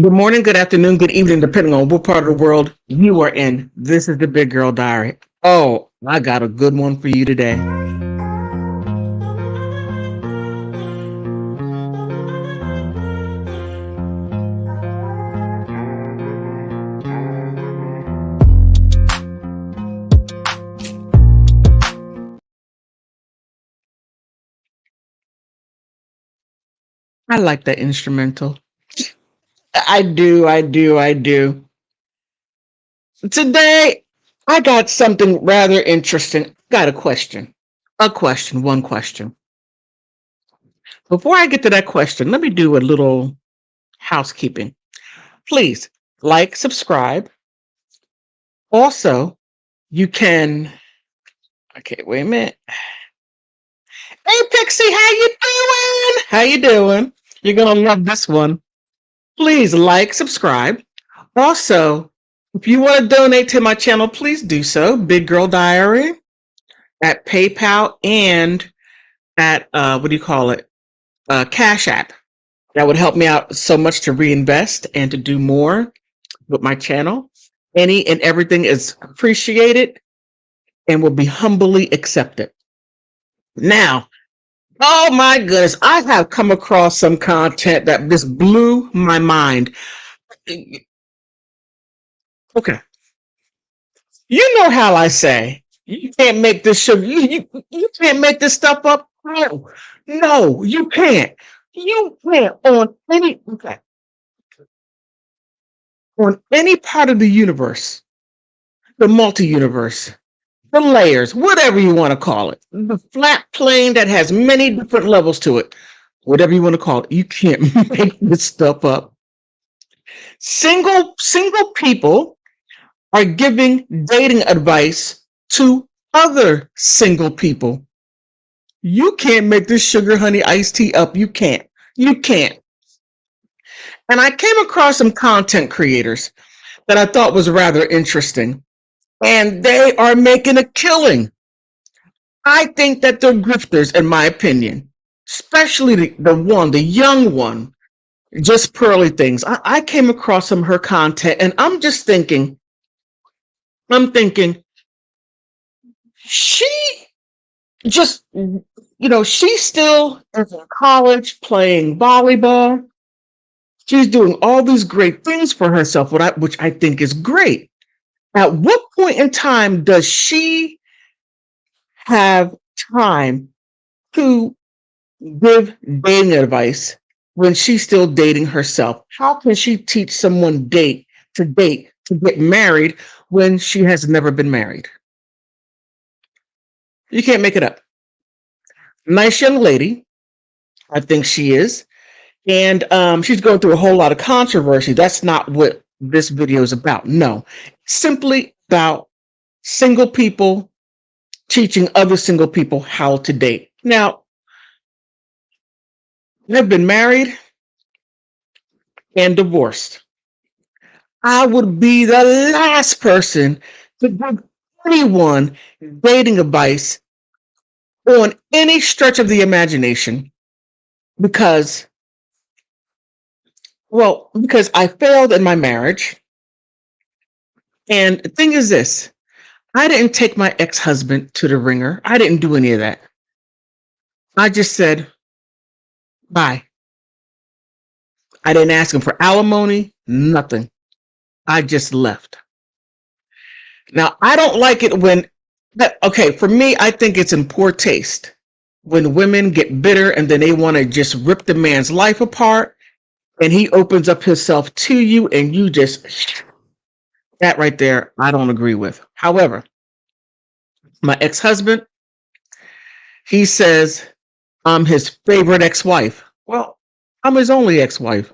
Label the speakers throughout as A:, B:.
A: Good morning, good afternoon, good evening, depending on what part of the world you are in. This is the Big Girl Diary. Oh, I got a good one for you today. I like that instrumental. I do. Today, I got something rather interesting. Got a question. One question. Before I get to that question, let me do a little housekeeping. Please like, subscribe. Also, you can. Okay, wait a minute. Hey Pixie, how you doing? How you doing? You're gonna love this one. Please like, subscribe. Also, if you want to donate to my channel, please do so. Big Girl Diary at PayPal and at what do you call it? Cash App. That would help me out so much to reinvest and to do more with my channel. Any and everything is appreciated and will be humbly accepted. Now, oh my goodness, I have come across some content that just blew my mind. Okay, you know how I say you can't make this sugar. You can't make this stuff up. No, no, you can't. You can't on any part of the universe, the multi-universe, the layers, whatever you want to call it, the flat plane that has many different levels to it, whatever you want to call it. You can't make this stuff up. Single people are giving dating advice to other single people. You can't make this sugar honey iced tea up. You can't. You can't. And I came across some content creators that I thought was rather interesting. And they are making a killing. I think that they're grifters, in my opinion. Especially the young one, just Pearlythings. I came across some of her content and I'm thinking, she just, she's still in college playing volleyball. She's doing all these great things for herself, which I think is great. At what point in time does she have time to give dating advice when she's still dating herself? How can she teach someone to get married when she has never been married? You can't make it up. Nice young lady, I think she is. And she's going through a whole lot of controversy. That's not what this video is about. No, simply about single people teaching other single people how to date. Now, I've been married and divorced. I would be the last person to give anyone dating advice on any stretch of the imagination because, because I failed in my marriage. And the thing is this, I didn't take my ex-husband to the ringer. I didn't do any of that. I just said, bye. I didn't ask him for alimony, nothing. I just left. Now, I don't like it okay, for me, I think it's in poor taste when women get bitter and then they want to just rip the man's life apart and he opens up himself to you and you just, that right there, I don't agree with. However, my ex-husband, he says I'm his favorite ex-wife. Well, I'm his only ex-wife,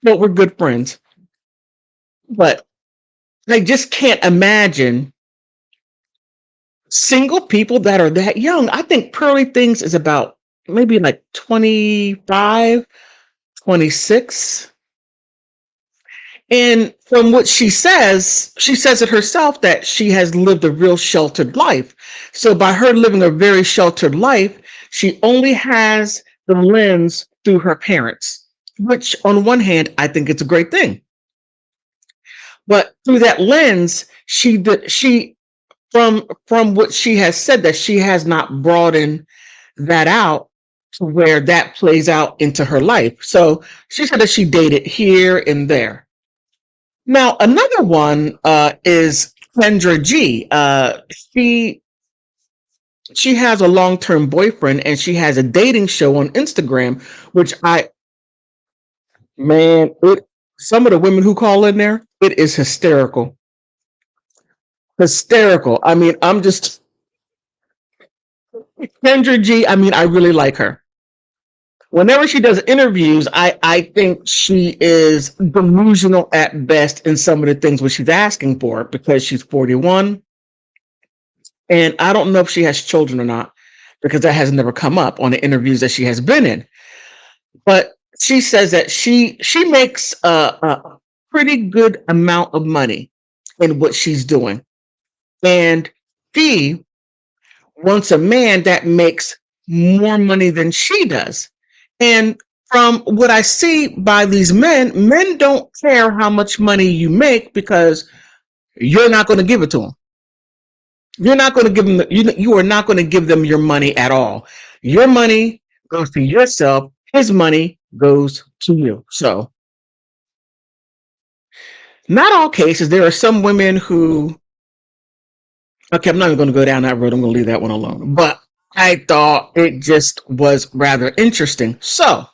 A: but we're good friends. But I just can't imagine single people that are that young. I think Pearlythings is about maybe like 25, 26. And from what she says it herself that she has lived a real sheltered life. So by her living a very sheltered life, she only has the lens through her parents. which on one hand, I think it's a great thing. But through that lens, she from what she has said, that she has not broadened that out to where that plays out into her life. So she said that she dated here and there. Now another one is Kendra G. She has a long term boyfriend, and she has a dating show on Instagram, which man, some of the women who call in there, it is hysterical. Hysterical. I mean, I'm just Kendra G. I mean, I really like her. Whenever she does interviews, I think she is delusional at best in some of the things what she's asking for, because she's 41. And I don't know if she has children or not, because that has never come up on the interviews that she has been in. But she says that she makes a pretty good amount of money in what she's doing. And she wants a man that makes more money than she does. And from what I see by these men don't care how much money you make, because you're not going to give it to them. You're not going to give them, you are not going to give them your money at all. Your money goes to yourself. His money goes to you. So, not all cases. There are some women who, okay, I'm not even going to go down that road. I'm going to leave that one alone. But I thought it just was rather interesting. So,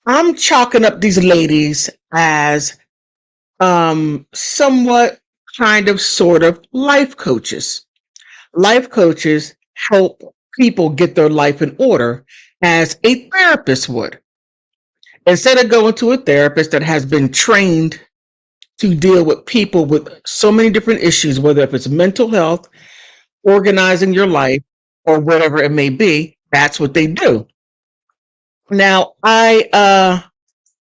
A: I'm chalking up these ladies as somewhat kind of sort of life coaches. Life coaches help people get their life in order as a therapist would. Instead of going to a therapist that has been trained to deal with people with so many different issues, whether if it's mental health, organizing your life, or whatever it may be, that's what they do. Now, I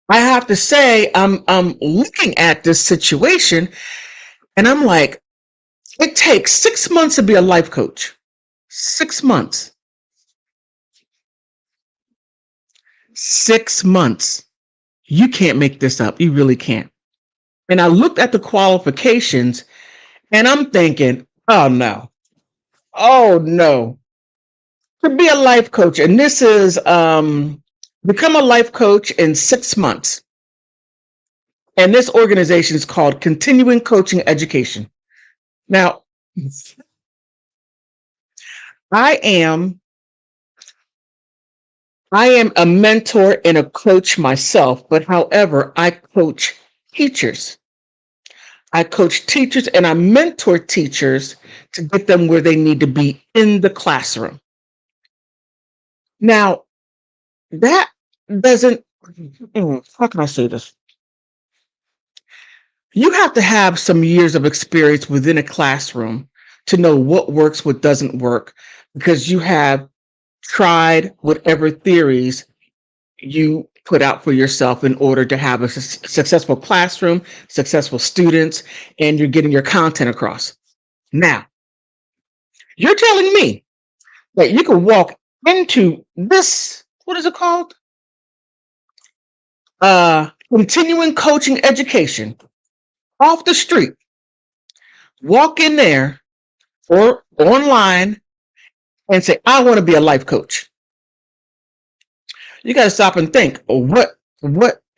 A: have to say, I'm looking at this situation, and I'm like, it takes 6 months to be a life coach. 6 months. 6 months. You can't make this up. You really can't. And I looked at the qualifications, and I'm thinking, oh no. Oh no. To be a life coach, and this is become a life coach in 6 months. And this organization is called Continuing Coaching Education. Now, I am I am a mentor and a coach myself, but however, I coach teachers. I coach teachers and I mentor teachers to get them where they need to be in the classroom. Now, that doesn't, how can I say this? You have to have some years of experience within a classroom to know what works, what doesn't work, because you have tried whatever theories you put out for yourself in order to have a successful classroom, successful students, and you're getting your content across. Now, you're telling me that you can walk into this, what is it called? Continuing coaching education off the street, walk in there or online and say, I want to be a life coach. You got to stop and think, what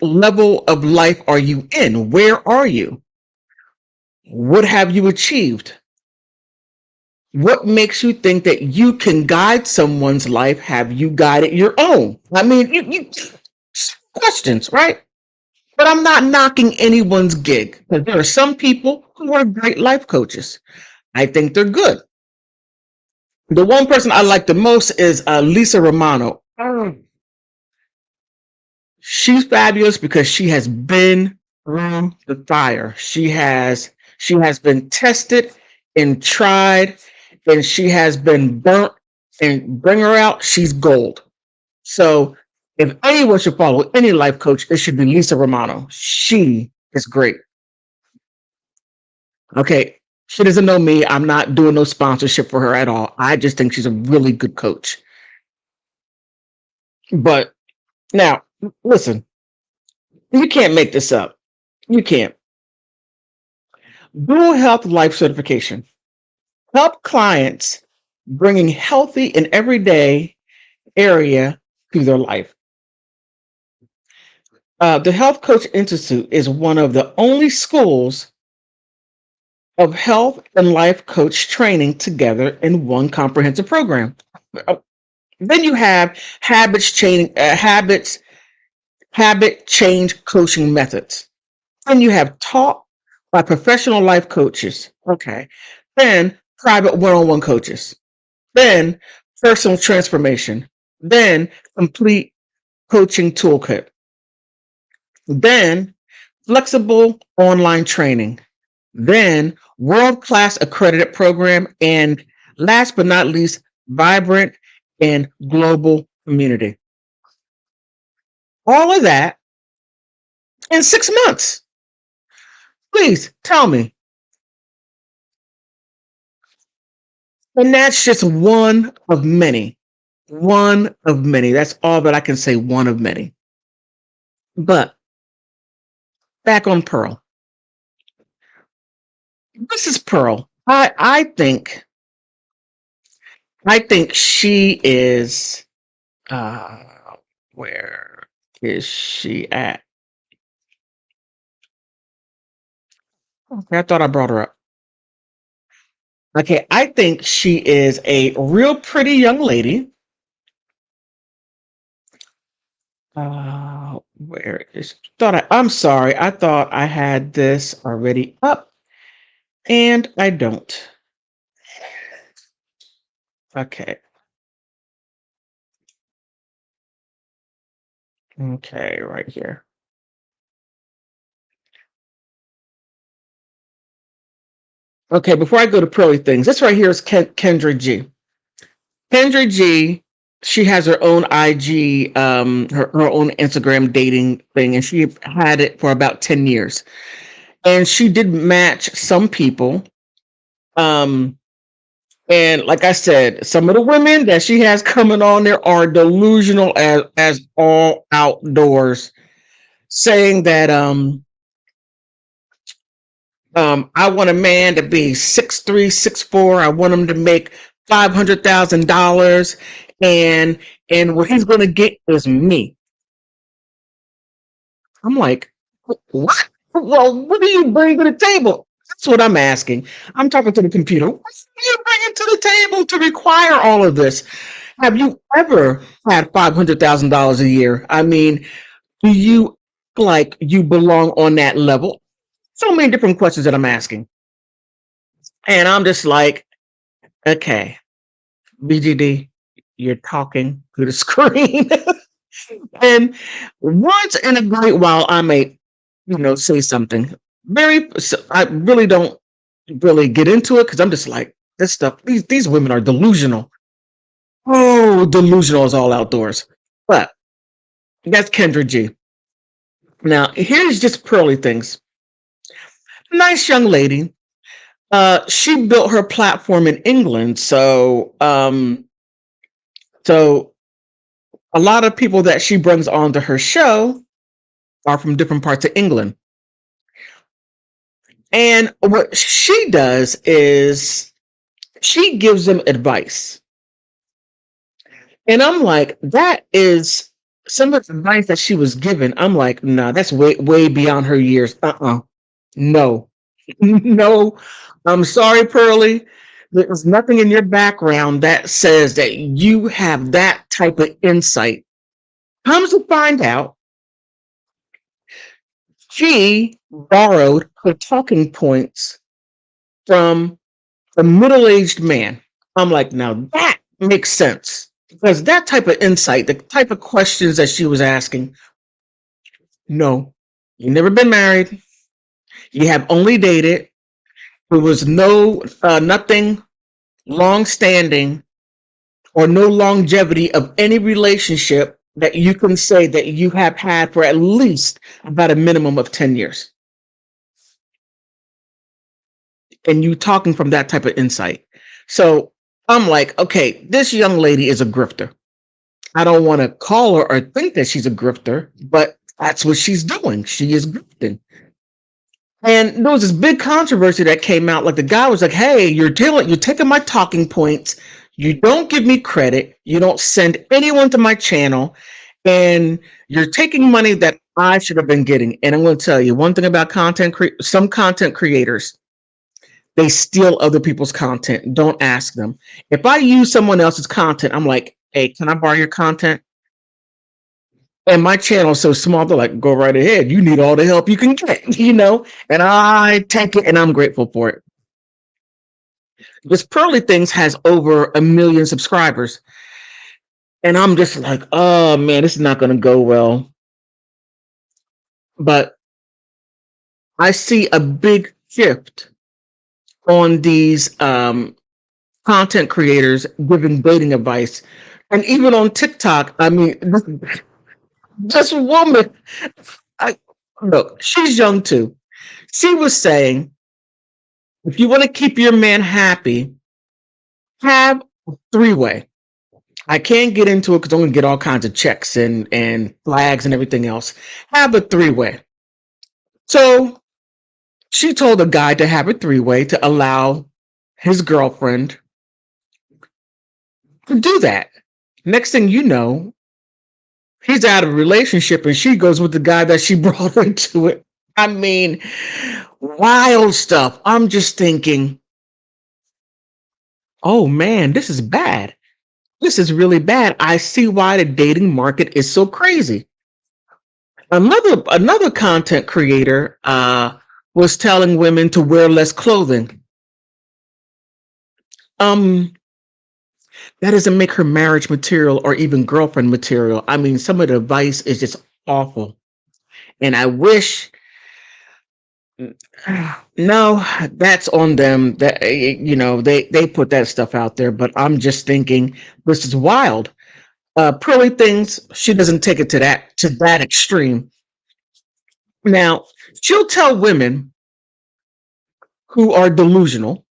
A: level of life are you in? Where are you? What have you achieved? What makes you think that you can guide someone's life? Have you guided your own? I mean, you questions, right? But I'm not knocking anyone's gig, because there are some people who are great life coaches. I think they're good. The one person I like the most is Lisa Romano. She's fabulous because she has been through the fire. She has been tested and tried, and she has been burnt. And bring her out, she's gold. So if anyone should follow any life coach, it should be Lisa Romano. She is great. Okay. She doesn't know me. I'm not doing no sponsorship for her at all. I just think she's a really good coach. But now, Listen, you can't make this up. You can't. Dual Health Life Certification. Help clients bringing healthy and everyday area to their life. The Health Coach Institute is one of the only schools of health and life coach training together in one comprehensive program. Uh, Then you have habit change coaching methods. Then you have taught by professional life coaches. Okay. Then private one-on-one coaches. Then personal transformation. Then complete coaching toolkit. Then flexible online training. Then world-class accredited program. And last but not least, vibrant and global community. All of that in 6 months. Please tell me. And that's just one of many. One of many. That's all that I can say. One of many. But back on Pearl. This is Pearl. I think she is uh where is she at? Okay, I thought I brought her up. Okay, I think she is a real pretty young lady. Where is I'm sorry. I thought I had this already up and I don't. Okay. Okay, right here. Okay, before I go to Pearly Things, this right here is Kendra G. Kendra G, she has her own IG, her own Instagram dating thing, and she had it for about 10 years. And she did match some people. Um, and like I said, some of the women that she has coming on there are delusional as all outdoors, saying that I want a man to be 6'3", 6'4". I want him to make $500,000, and what he's going to get is me. I'm like, what? Well, what do you bring to the table? That's what I'm asking. I'm talking to the computer. What do you bring to the table to require all of this? Have you ever had $500,000 a year? I mean, do you like you belong on that level? So many different questions that I'm asking. And I'm just like, okay, BGD, you're talking to the screen. And once in a great while, I may, say something. I really don't really get into it because I'm just like, this stuff, these women are delusional. Oh, delusional is all outdoors. But that's Kendra G. Now, here's just Pearly Things. Nice young lady. She built her platform in England. So a lot of people that she brings onto her show are from different parts of England. And what she does is she gives them advice. And I'm like, that is some of the advice that she was given. I'm like, nah, that's way, way beyond her years. No, no. I'm sorry, Pearly. There's nothing in your background that says that you have that type of insight. Comes to find out, she borrowed her talking points from a middle-aged man. I'm like, now that makes sense. Because that type of insight, the type of questions that she was asking, no, you never been married. You have only dated. There was nothing long standing or no longevity of any relationship that you can say that you have had for at least about a minimum of 10 years. And you talking from that type of insight. So I'm like, okay, this young lady is a grifter. I don't want to call her or think that she's a grifter, but that's what she's doing. She is grifting. And there was this big controversy that came out. Like the guy was like, "Hey, you're taking my talking points. You don't give me credit. You don't send anyone to my channel, and you're taking money that I should have been getting." And I'm going to tell you one thing about some content creators, they steal other people's content. Don't ask them. If I use someone else's content, I'm like, "Hey, can I borrow your content?" And my channel is so small, they're like, "Go right ahead. You need all the help you can get," And I take it and I'm grateful for it. This Pearlythings has over 1 million subscribers. And I'm just like, oh man, this is not going to go well. But I see a big shift on these content creators giving dating advice. And even on TikTok, I mean, this woman, I, look, she's young too. She was saying, if you want to keep your man happy, have a three-way. I can't get into it because I'm going to get all kinds of checks and flags and everything else. Have a three-way. So she told a guy to have a three-way to allow his girlfriend to do that. Next thing you know, he's out of a relationship and she goes with the guy that she brought into it. I mean, wild stuff. I'm just thinking, oh man, this is bad. This is really bad. I see why the dating market is so crazy. Another content creator was telling women to wear less clothing. Um, that doesn't make her marriage material or even girlfriend material. I mean, some of the advice is just awful. And I wish no, that's on them. That they put that stuff out there, but I'm just thinking this is wild. Pearly things, she doesn't take it to that extreme. Now, she'll tell women who are delusional.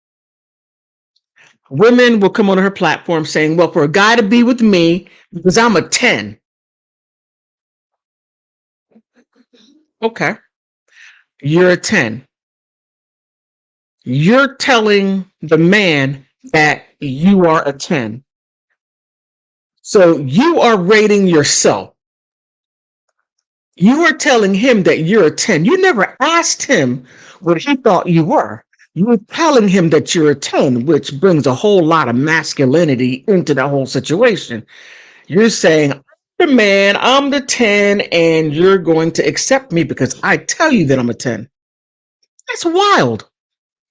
A: Women will come on her platform saying, well, for a guy to be with me, because I'm a 10. Okay, you're a 10. You're telling the man that you are a 10. So you are rating yourself. You are telling him that you're a 10. You never asked him what he thought you were. You were telling him that you're a 10, which brings a whole lot of masculinity into the whole situation. You're saying, I'm the man, I'm the 10, and you're going to accept me because I tell you that I'm a 10. That's wild.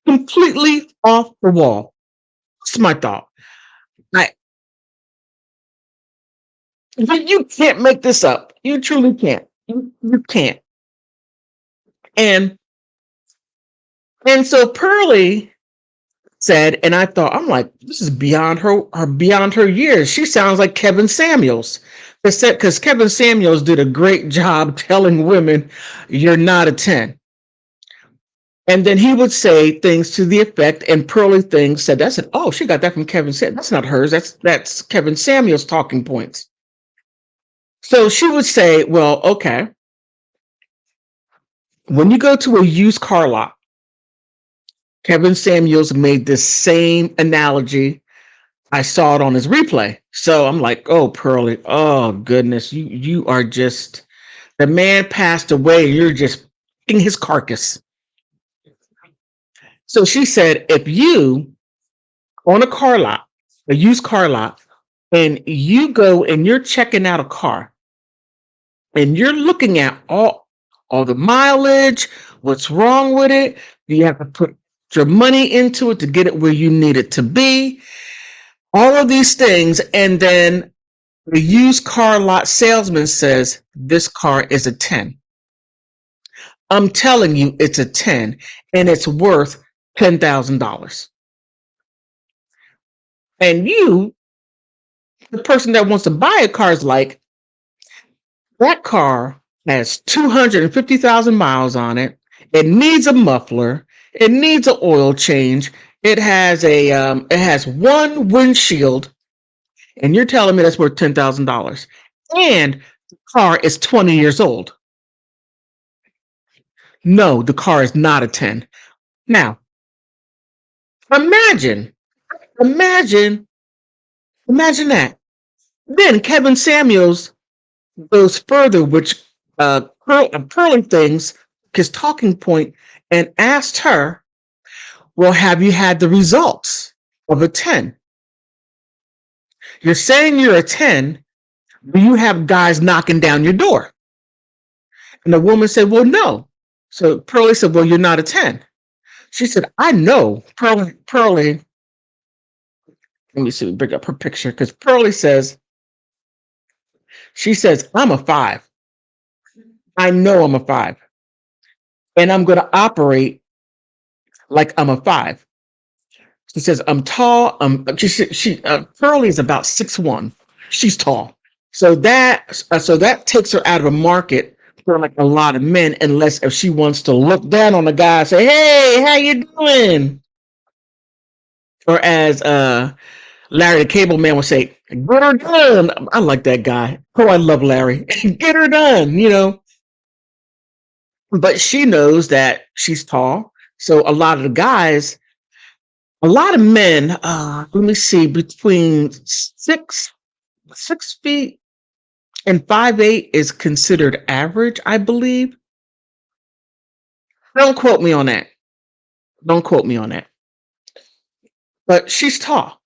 A: Completely off the wall. That's my thought. I, you can't make this up. You truly can't. You can't. And and so Pearly said, and I thought, I'm like, this is beyond her years. She sounds like Kevin Samuels. Because Kevin Samuels did a great job telling women, you're not a 10. And then he would say things to the effect, and Pearlythings said, that's it. Oh, she got that from Kevin Samuels. That's not hers. That's Kevin Samuels' talking points. So she would say, well, okay, when you go to a used car lot, Kevin Samuels made this same analogy. I saw it on his replay. So I'm like, oh, Pearly, oh goodness, you are just the man passed away. You're just picking his carcass. So she said, if you on a car lot, a used car lot, and you go and you're checking out a car and you're looking at all the mileage, what's wrong with it, do you have to put your money into it to get it where you need it to be, all of these things, and then the used car lot salesman says this car is a 10. I'm telling you it's a 10 and it's worth $10,000. And you, the person that wants to buy a car, is like, that car has 250,000 miles on it. It needs a muffler. It needs an oil change. It has one windshield. And you're telling me that's worth $10,000. And the car is 20 years old. No, the car is not a 10. Now, imagine, imagine, imagine that. Then Kevin Samuels goes further, which Pearly Things, his talking point, and asked her, well, have you had the results of a 10? You're saying you're a 10, but you have guys knocking down your door. And the woman said, well, no. So Pearly said, well, you're not a 10. She said, I know. Pearly, let me see, bring up her picture, because Pearly says, she says, I'm a 5. I know I'm a 5. And I'm going to operate like I'm a 5. She says, I'm tall. Pearly is about 6'1". She's tall. So that takes her out of a market for like a lot of men, unless if she wants to look down on the guy and say, hey, how you doing? Or as Larry the Cable Man would say, get her done. I like that guy. Oh, I love Larry. Get her done, But she knows that she's tall. So a lot of the guys, a lot of men, let me see, between 6 feet and 5'8" is considered average, I believe. Don't quote me on that. Don't quote me on that. But she's tall.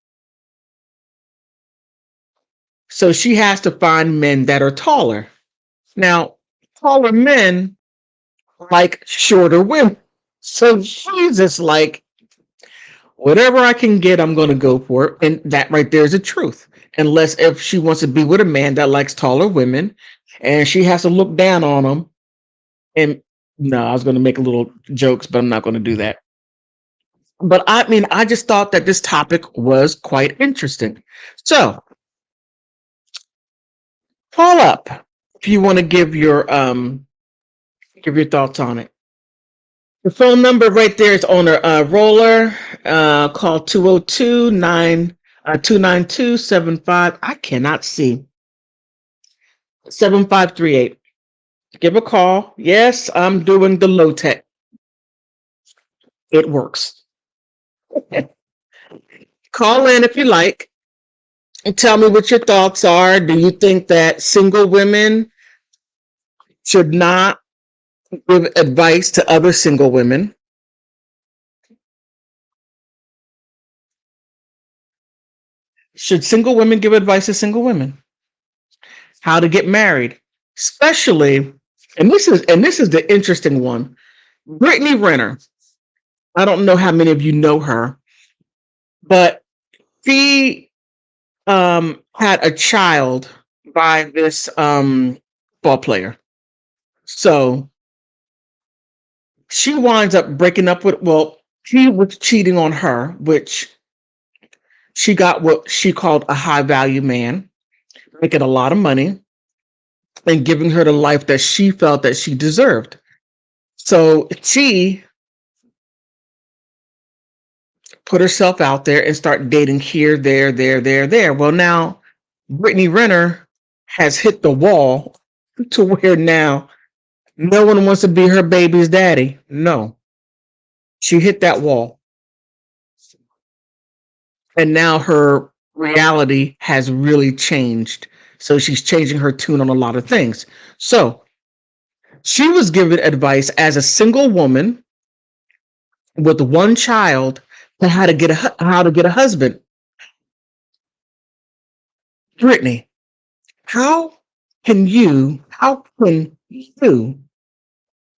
A: So she has to find men that are taller. Now, taller men like shorter women. So she's just like, whatever I can get, I'm going to go for it. And that right there is the truth. Unless if she wants to be with a man that likes taller women and she has to look down on them. And no, I was going to make a little jokes, but I'm not going to do that. But I mean, I just thought that this topic was quite interesting. So call up if you want to give your thoughts on it. The phone number right there is on a roller. Call 202-292-75. I cannot see. 7538. Give a call. Yes, I'm doing the low tech. It works. Call in if you like and tell me what your thoughts are. Do you think that single women should not give advice to other single women? Should single women give advice to single women? How to get married, especially, and this is the interesting one. Brittany Renner. I don't know how many of you know her, but she had a child by this ball player. So she winds up breaking up with. Well, he was cheating on her, which she got what she called a high value man, making a lot of money and giving her the life that she felt that she deserved. So she put herself out there and start dating here, there. Well, now Brittany Renner has hit the wall to where now no one wants to be her baby's daddy. No, she hit that wall. And now her reality has really changed. So she's changing her tune on a lot of things. So she was given advice as a single woman with one child to how to get a husband. Brittany, how can you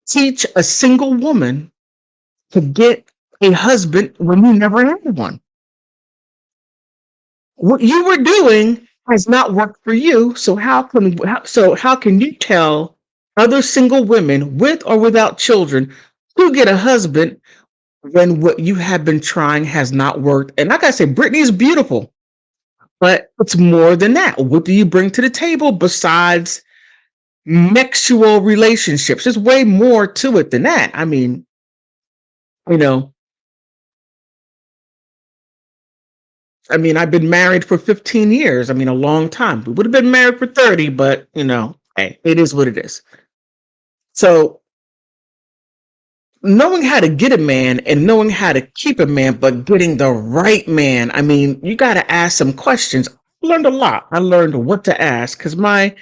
A: teach a single woman to get a husband when you never had one? What you were doing has not worked for you. So how can you tell other single women with or without children to get a husband when what you have been trying has not worked? And like I said, Brittany is beautiful, but it's more than that. What do you bring to the table besides sexual relationships? There's way more to it than that. I mean, you know, I mean, I've been married for 15 years. I mean, a long time. We would have been married for 30, but hey, it is what it is. So knowing how to get a man and knowing how to keep a man, but getting the right man. I mean, you got to ask some questions. I learned a lot. I learned what to ask because my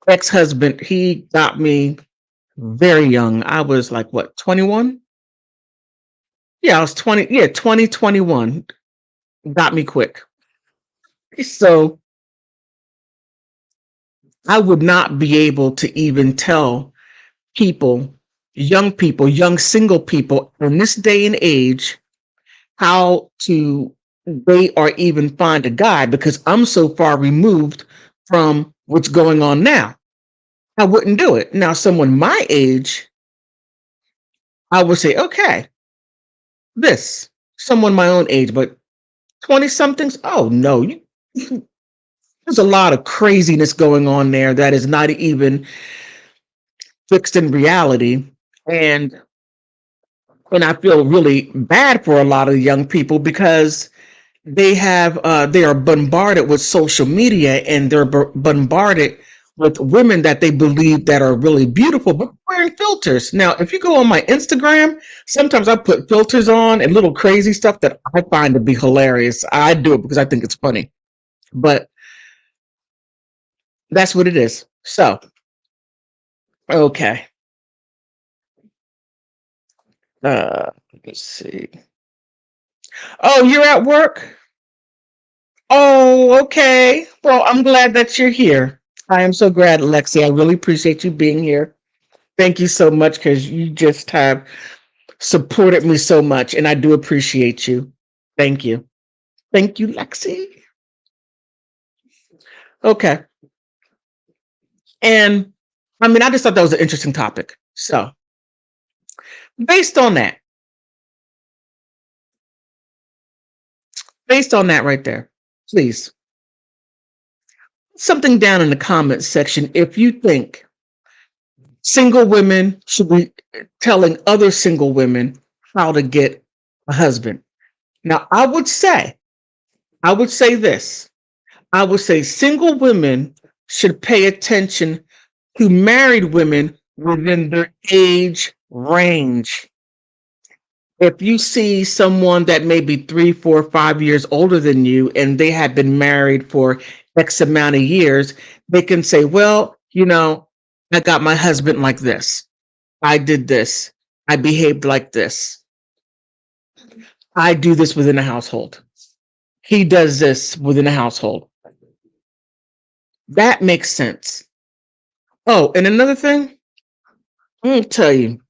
A: ex-husband, he got me very young. I was like, what, 21? Yeah, I was 20. Yeah, 2021 got me quick. So I would not be able to even tell people, young single people in this day and age, how to date or even find a guy because I'm so far removed from what's going on now. I wouldn't do it. Now, someone my age, I would say, okay, this, someone my own age, but 20 somethings, oh no, there's a lot of craziness going on there that is not even fixed in reality. And and I feel really bad for a lot of young people because they are bombarded with social media and they're bombarded with women that they believe that are really beautiful but wearing filters. Now if you go on my Instagram, sometimes I put filters on and little crazy stuff that I find to be hilarious. I do it because I think it's funny, but that's what it is. So okay, let's see. Oh, you're at work. Oh, okay. Well, I'm glad that you're here. I am so glad, Lexi. I really appreciate you being here. Thank you so much because you just have supported me so much, and I do appreciate you. Thank you. Thank you, Lexi. Okay. And I mean, I just thought that was an interesting topic. So, based on that, based on that right there, please, something down in the comments section if you think single women should be telling other single women how to get a husband. Now, I would say this. I would say single women should pay attention to married women within their age range. If you see someone that may be 3, 4, 5 years older than you and they have been married for X amount of years, they can say, well, I got my husband like this. I did this. I behaved like this. I do this within a household. He does this within a household. That makes sense. Oh, and another thing, I'm going to tell you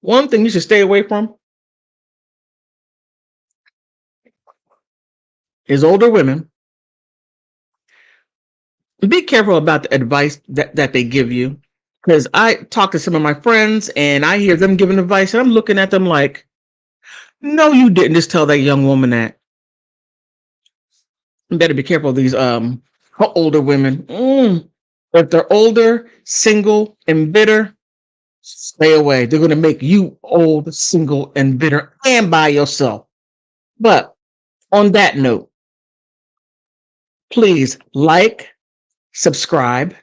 A: one thing you should stay away from is older women. Be careful about the advice that they give you. Because I talk to some of my friends and I hear them giving advice, and I'm looking at them like, no, you didn't just tell that young woman that. You better be careful of these older women. If they're older, single, and bitter, stay away. They're going to make you old, single, and bitter and by yourself. But on that note, please like, subscribe.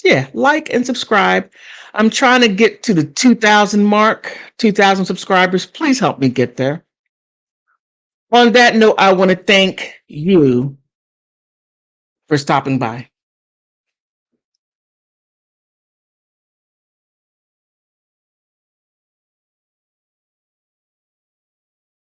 A: Yeah, like and subscribe. I'm trying to get to the 2,000 mark, 2,000 subscribers. Please help me get there. On that note, I want to thank you for stopping by.